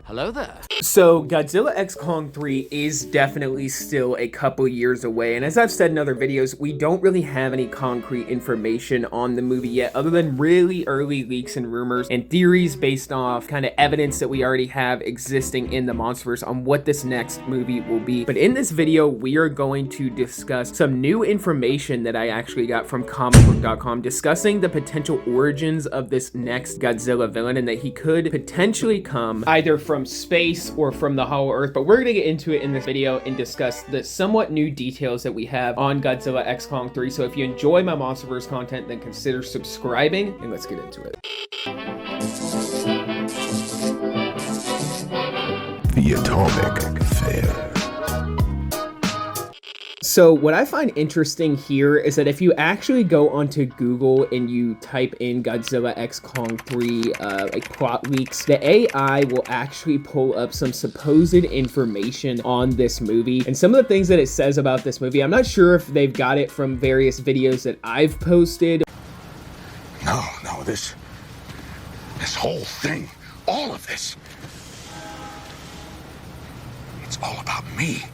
Hello there. So Godzilla x Kong 3 is definitely still a couple years away, and as I've said in other videos, we don't really have any concrete information on the movie yet other than really early leaks and rumors and theories based off kind of evidence that we already have existing in the Monsterverse on what this next movie will be. But in this video, we are going to discuss some new information that I actually got from comicbook.com discussing the potential origins of this next Godzilla villain and that he could potentially come either from space or from the Hollow Earth, but we're gonna get into it in this video and discuss the somewhat new details that we have on Godzilla x Kong 3. So if you enjoy my Monsterverse content, then consider subscribing and let's get into it. The Atomic Fair. So what I find interesting here is that if you actually go onto Google and you type in Godzilla x Kong 3 like plot leaks, the AI will actually pull up some supposed information on this movie and some of the things that it says about this movie. I'm not sure if they've got it from various videos that I've posted. No, this whole thing, all of this, it's all about me.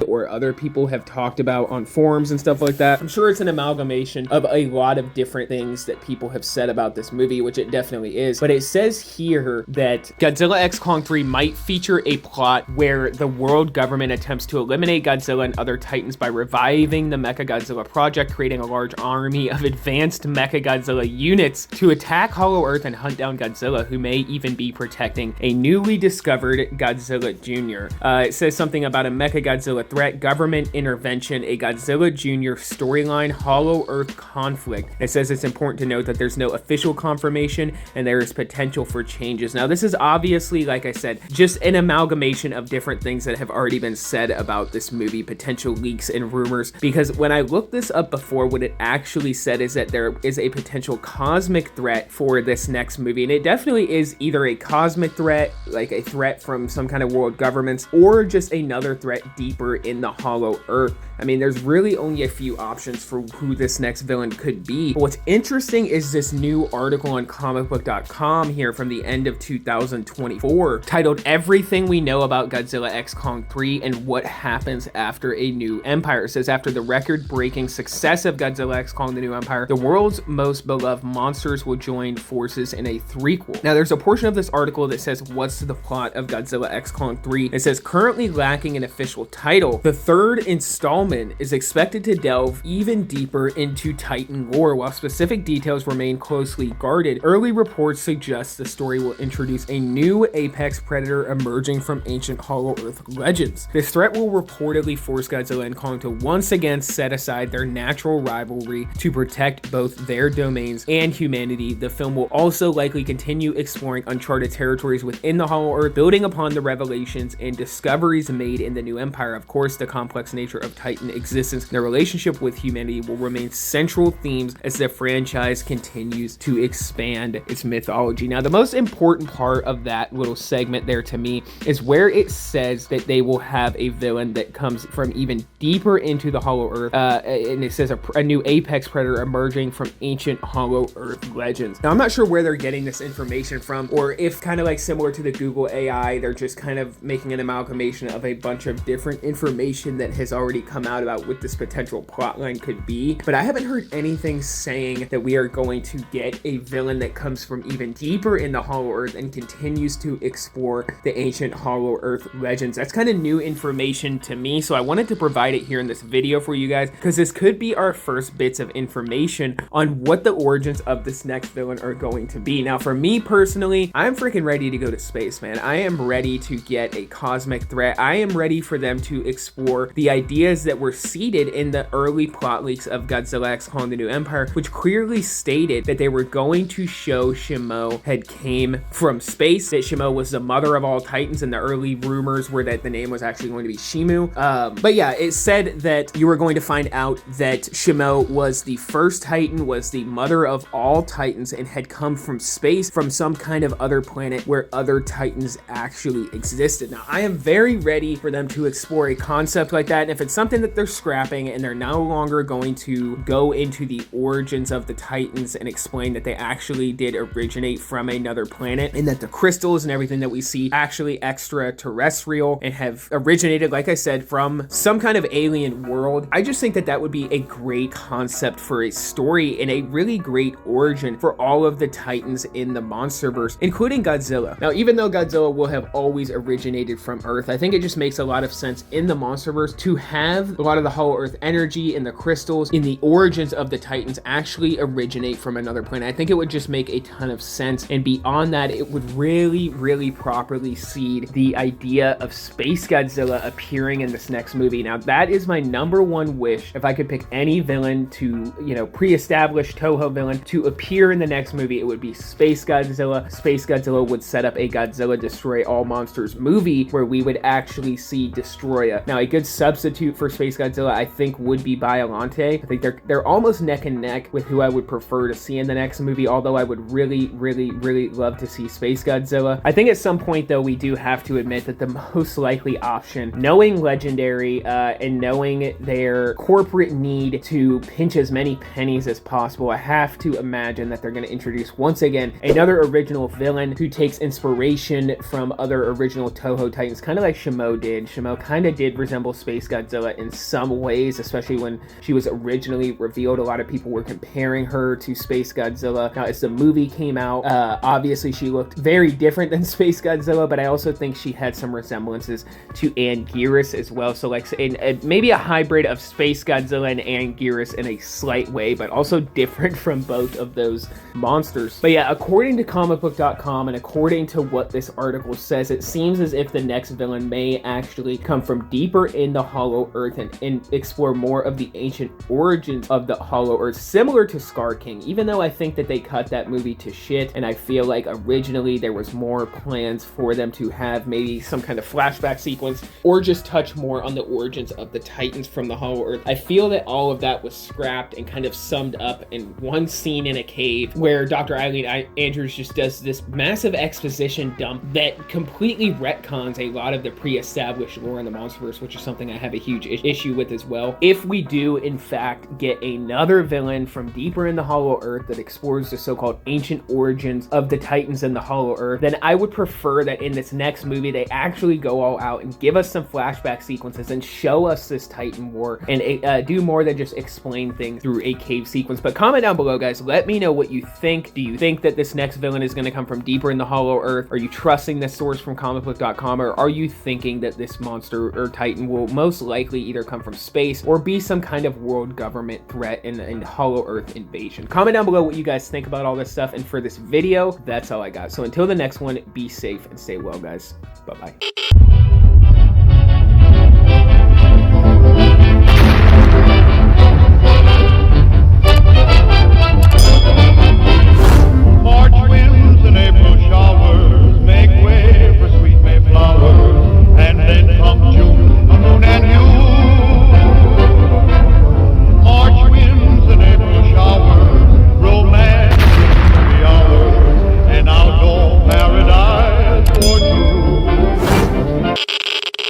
Or other people have talked about on forums and stuff like that. I'm sure it's an amalgamation of a lot of different things that people have said about this movie, which it definitely is. But it says here that Godzilla x Kong 3 might feature a plot where the world government attempts to eliminate Godzilla and other titans by reviving the Mechagodzilla project, creating a large army of advanced Mechagodzilla units to attack Hollow Earth and hunt down Godzilla, who may even be protecting a newly discovered Godzilla Jr. It says something about a Mechagodzilla threat, government intervention, a Godzilla Jr. storyline, Hollow Earth conflict. It says it's important to note that there's no official confirmation and there is potential for changes. Now, this is obviously, like I said, just an amalgamation of different things that have already been said about this movie, potential leaks and rumors, because when I looked this up before, what it actually said is that there is a potential cosmic threat for this next movie, and it definitely is either a cosmic threat, like a threat from some kind of world governments, or just another threat deeper in the Hollow Earth. I mean, there's really only a few options for who this next villain could be. But what's interesting is this new article on comicbook.com here from the end of 2024 titled "Everything We Know About Godzilla x Kong 3 and What Happens After a New Empire." It says, after the record-breaking success of Godzilla x Kong: The New Empire, the world's most beloved monsters will join forces in a threequel. Now, there's a portion of this article that says, what's the plot of Godzilla x Kong 3? It says, currently lacking an official title, the third installment is expected to delve even deeper into Titan lore. While specific details remain closely guarded, early reports suggest the story will introduce a new apex predator emerging from ancient Hollow Earth legends. This threat will reportedly force Godzilla and Kong to once again set aside their natural rivalry to protect both their domains and humanity. The film will also likely continue exploring uncharted territories within the Hollow Earth, building upon the revelations and discoveries made in the New Empire. Of course, the complex nature of Titan existence and their relationship with humanity will remain central themes as the franchise continues to expand its mythology. Now, the most important part of that little segment there to me is where it says that they will have a villain that comes from even deeper into the Hollow Earth, and it says a new apex predator emerging from ancient Hollow Earth legends. Now, I'm not sure where they're getting this information from, or if kind of like similar to the Google AI, they're just kind of making an amalgamation of a bunch of different information that has already come out about what this potential plotline could be. But I haven't heard anything saying that we are going to get a villain that comes from even deeper in the Hollow Earth and continues to explore the ancient Hollow Earth legends. That's kind of new information to me, so I wanted to provide it here in this video for you guys, because this could be our first bits of information on what the origins of this next villain are going to be. Now, for me personally, I'm freaking ready to go to space, man. I am ready to get a cosmic threat. I am ready for them to explore the ideas that were seeded in the early plot leaks of Godzilla x Kong: The New Empire, which clearly stated that they were going to show Shimo had came from space, that Shimo was the mother of all titans, and the early rumors were that the name was actually going to be Shimu. But yeah, it said that you were going to find out that Shimo was the first titan, was the mother of all titans, and had come from space, from some kind of other planet where other titans actually existed. Now, I am very ready for them to explore a concept like that, and if it's something that they're scrapping and they're no longer going to go into the origins of the Titans and explain that they actually did originate from another planet and that the crystals and everything that we see actually extraterrestrial and have originated, like I said, from some kind of alien world, I just think that that would be a great concept for a story and a really great origin for all of the Titans in the monsterverse, including Godzilla. Now, even though Godzilla will have always originated from Earth, I think it just makes a lot of sense in the monsterverse to have a lot of the Hollow Earth energy and the crystals in the origins of the Titans actually originate from another planet. I think it would just make a ton of sense, and beyond that, it would really properly seed the idea of Space Godzilla appearing in this next movie. Now, that is my number one wish. If I could pick any villain to, pre-established Toho villain to appear in the next movie, it would be Space Godzilla. Space Godzilla would set up a Godzilla Destroy All Monsters movie where we would actually see Destroya. Now, a good substitute for Space Godzilla, I think, would be Biollante. I think they're almost neck and neck with who I would prefer to see in the next movie, although I would really love to see Space Godzilla. I think at some point, though, we do have to admit that the most likely option, knowing Legendary and knowing their corporate need to pinch as many pennies as possible, I have to imagine that they're going to introduce, once again, another original villain who takes inspiration from other original Toho Titans, kind of like Shimo did. Shimo kind of did resemble Space Godzilla in some ways, especially when she was originally revealed. A lot of people were comparing her to Space Godzilla. Now, as the movie came out, obviously she looked very different than Space Godzilla, but I also think she had some resemblances to Anguirus as well. So like maybe a hybrid of Space Godzilla and Anguirus in a slight way, but also different from both of those monsters. But yeah, according to comicbook.com and according to what this article says, it seems as if the next villain may actually come from deeper in the Hollow Earth and explore more of the ancient origins of the Hollow Earth, similar to Scar King, even though I think that they cut that movie to shit, and I feel like originally there was more plans for them to have maybe some kind of flashback sequence or just touch more on the origins of the Titans from the Hollow Earth. I feel that all of that was scrapped and kind of summed up in one scene in a cave where Dr. Eileen Andrews just does this massive exposition dump that completely retcons a lot of the pre-established lore in the monsterverse, which is something I have a huge issue with as well. If we do, in fact, get another villain from deeper in the Hollow Earth that explores the so-called ancient origins of the Titans in the Hollow Earth, then I would prefer that in this next movie, they actually go all out and give us some flashback sequences and show us this Titan war and do more than just explain things through a cave sequence. But comment down below, guys. Let me know what you think. Do you think that this next villain is going to come from deeper in the Hollow Earth? Are you trusting this source from comicbook.com, or are you thinking that this monster or Titan will most likely either come from space or be some kind of world government threat in Hollow Earth invasion? Comment down below what you guys think about all this stuff. And for this video, that's all I got. So until the next one, be safe and stay well, guys. Bye-bye.